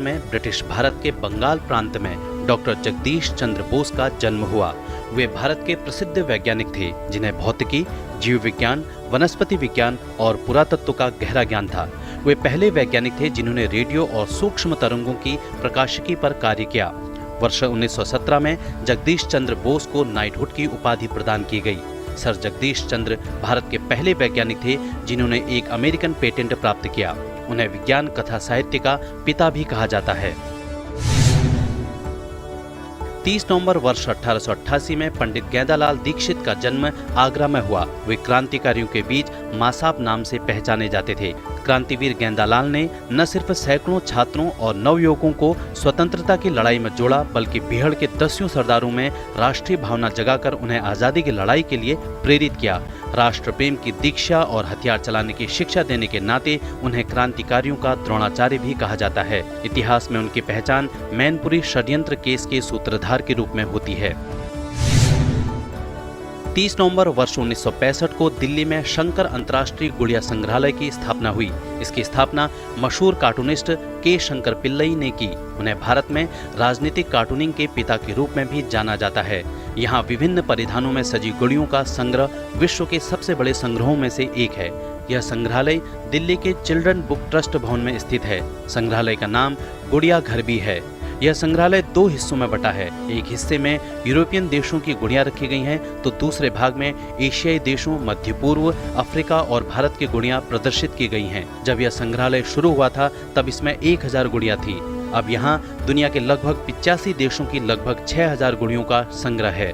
में ब्रिटिश भारत के बंगाल प्रांत में डॉक्टर जगदीश चंद्र बोस का जन्म हुआ। वे भारत के प्रसिद्ध वैज्ञानिक थे जिन्हें भौतिकी, जीव विज्ञान, वनस्पति विज्ञान और पुरातत्व का गहरा ज्ञान था। वे पहले वैज्ञानिक थे जिन्होंने रेडियो और सूक्ष्म तरंगों की प्रकाशिकी पर कार्य किया। वर्ष 1917 में जगदीश चंद्र बोस को नाइटहुड की उपाधि प्रदान की गई। सर जगदीश चंद्र भारत के पहले वैज्ञानिक थे जिन्होंने एक अमेरिकन पेटेंट प्राप्त किया। उन्हें विज्ञान कथा साहित्य का पिता भी कहा जाता है। 30 नवंबर वर्ष 1888 में पंडित गेंदालाल दीक्षित का जन्म आगरा में हुआ। वे क्रांतिकारियों के बीच मासाब नाम से पहचाने जाते थे। क्रांतिवीर गेंदालाल ने न सिर्फ सैकड़ों छात्रों और नवयुवकों को स्वतंत्रता की लड़ाई में जोड़ा, बल्कि बिहड़ के दसियों सरदारों में राष्ट्रीय भावना जगाकर उन्हें आज़ादी की लड़ाई के लिए प्रेरित किया। राष्ट्र प्रेम की दीक्षा और हथियार चलाने की शिक्षा देने के नाते उन्हें क्रांतिकारियों का द्रोणाचार्य भी कहा जाता है। इतिहास में उनकी पहचान मैनपुरी षड्यंत्र केस के सूत्रधार के रूप में होती है। 30 नवंबर वर्ष 1965 को दिल्ली में शंकर अंतर्राष्ट्रीय गुड़िया संग्रहालय की स्थापना हुई। इसकी स्थापना मशहूर कार्टूनिस्ट के शंकर पिल्लई ने की। उन्हें भारत में राजनीतिक कार्टूनिंग के पिता के रूप में भी जाना जाता है। यहाँ विभिन्न परिधानों में सजी गुड़ियों का संग्रह विश्व के सबसे बड़े संग्रहों में से एक है। यह संग्रहालय दिल्ली के चिल्ड्रन बुक ट्रस्ट भवन में स्थित है। संग्रहालय का नाम गुड़िया घर भी है। यह संग्रहालय 2 हिस्सों में बटा है। एक हिस्से में यूरोपियन देशों की गुड़ियां रखी गई हैं, तो दूसरे भाग में एशियाई देशों, मध्य पूर्व, अफ्रीका और भारत की गुड़ियां प्रदर्शित की गई हैं। जब यह संग्रहालय शुरू हुआ था तब इसमें 1000 गुड़ियां थी। अब यहाँ दुनिया के लगभग 85 देशों की लगभग 6000 गुड़ियों का संग्रह है।